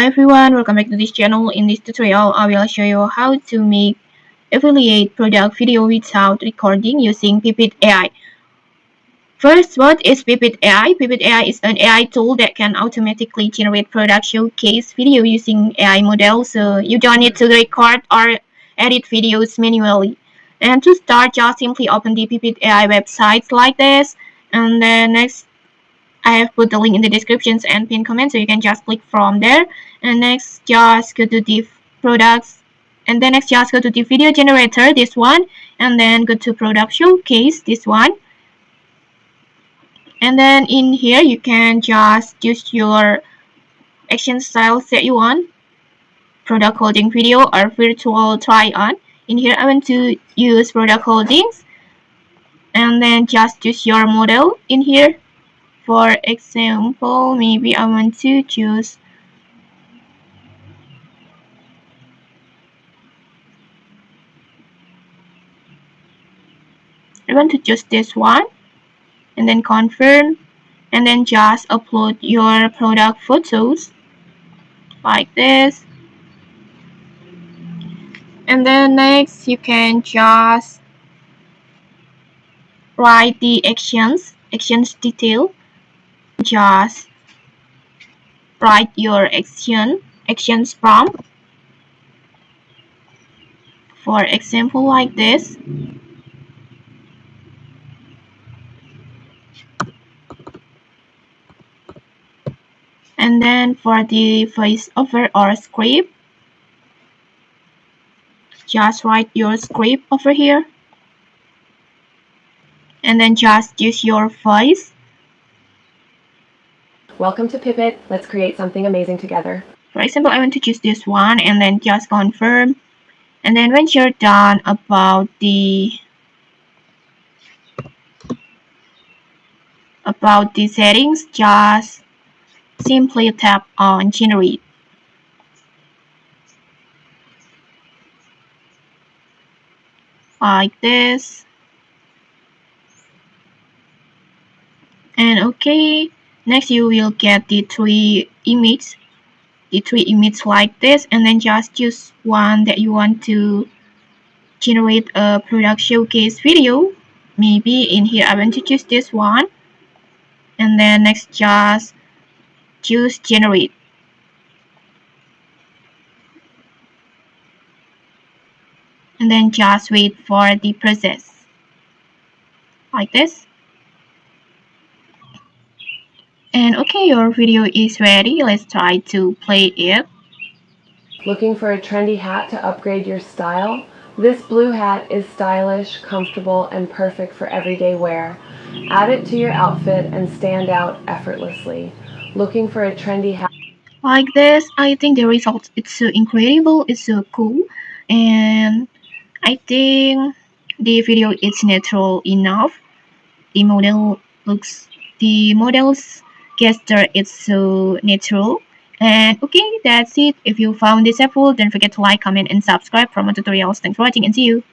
Hi everyone, welcome back to this channel. In this tutorial, I will show you how to make affiliate product video without recording using Pipid AI. First, what is Pipid AI? Pipid AI is an AI tool that can automatically generate product showcase video using AI models, so you don't need to record or edit videos manually. And to start, just simply open the Pipid AI website like this, and then next I have put the link in the descriptions and pinned comment, so you can just click from there. And next, just go to the products, and then next, just go to the video generator, this one, and then go to product showcase, this one. And then in here, you can just use your action styles that you want, product holding video or virtual try on. In here, I want to use product holdings, and then just use your model in here. For example, maybe I want to choose this one, and then confirm, and then just upload your product photos like this. And then next, you can just write the actions detail. Just write your actions prompt, for example like this. And then for the voiceover or script, just write your script over here, and then just use your voice. Welcome to Pipid. Let's create something amazing together. For example, I want to choose this one, and then just confirm. And then once you're done about the settings, just simply tap on generate like this. And okay, next you will get the three images like this, and then just choose one that you want to generate a product showcase video. Maybe in here I want to choose this one, and then next just choose generate, and then just wait for the process like this. And okay, your video is ready. Let's try to play it. Looking for a trendy hat to upgrade your style? This blue hat is stylish, comfortable, and perfect for everyday wear. Add it to your outfit and stand out effortlessly. Looking for a trendy hat? Like this, I think the result is so incredible, it's so cool, and I think the video is natural enough. The model's gesture is so natural. And okay, that's it. If you found this helpful, don't forget to like, comment, and subscribe for more tutorials. Thanks for watching, and see you.